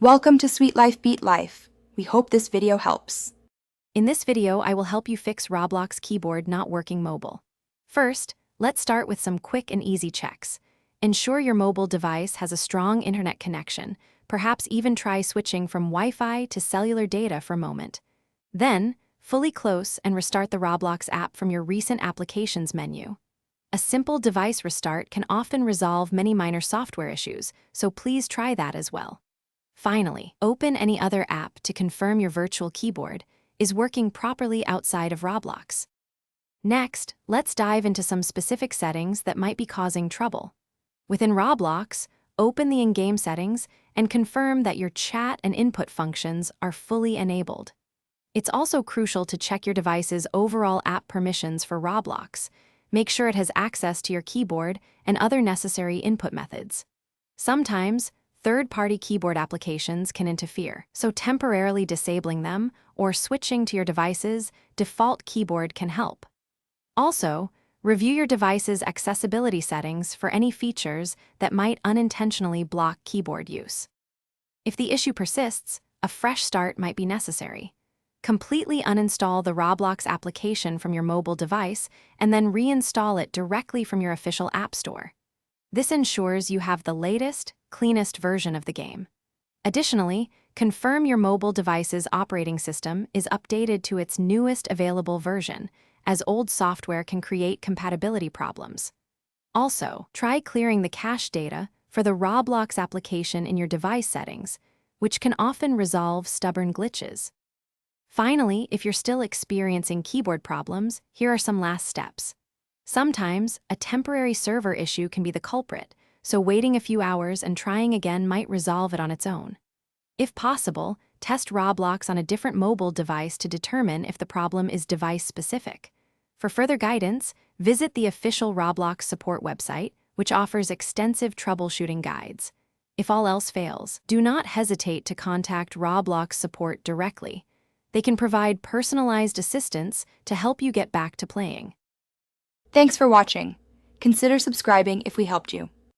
Welcome to Sweet Life Beat Life. We hope this video helps. In this video, I will help you fix Roblox keyboard not working mobile. First, let's start with some quick and easy checks. Ensure your mobile device has a strong internet connection. Perhaps even try switching from Wi-Fi to cellular data for a moment. Then, fully close and restart the Roblox app from your recent applications menu. A simple device restart can often resolve many minor software issues, so please try that as well. Finally, open any other app to confirm your virtual keyboard is working properly outside of Roblox. Next, let's dive into some specific settings that might be causing trouble. Within Roblox, open the in-game settings and confirm that your chat and input functions are fully enabled. It's also crucial to check your device's overall app permissions for Roblox. Make sure it has access to your keyboard and other necessary input methods. Sometimes, third-party keyboard applications can interfere, so temporarily disabling them or switching to your device's default keyboard can help. Also, review your device's accessibility settings for any features that might unintentionally block keyboard use. If the issue persists, a fresh start might be necessary. Completely uninstall the Roblox application from your mobile device and then reinstall it directly from your official app store. This ensures you have the latest, cleanest version of the game. Additionally, confirm your mobile device's operating system is updated to its newest available version, as old software can create compatibility problems. Also, try clearing the cache data for the Roblox application in your device settings, which can often resolve stubborn glitches. Finally, if you're still experiencing keyboard problems, here are some last steps. Sometimes, a temporary server issue can be the culprit, so waiting a few hours and trying again might resolve it on its own. If possible, test Roblox on a different mobile device to determine if the problem is device-specific. For further guidance, visit the official Roblox support website, which offers extensive troubleshooting guides. If all else fails, do not hesitate to contact Roblox support directly. They can provide personalized assistance to help you get back to playing. Thanks for watching. Consider subscribing if we helped you.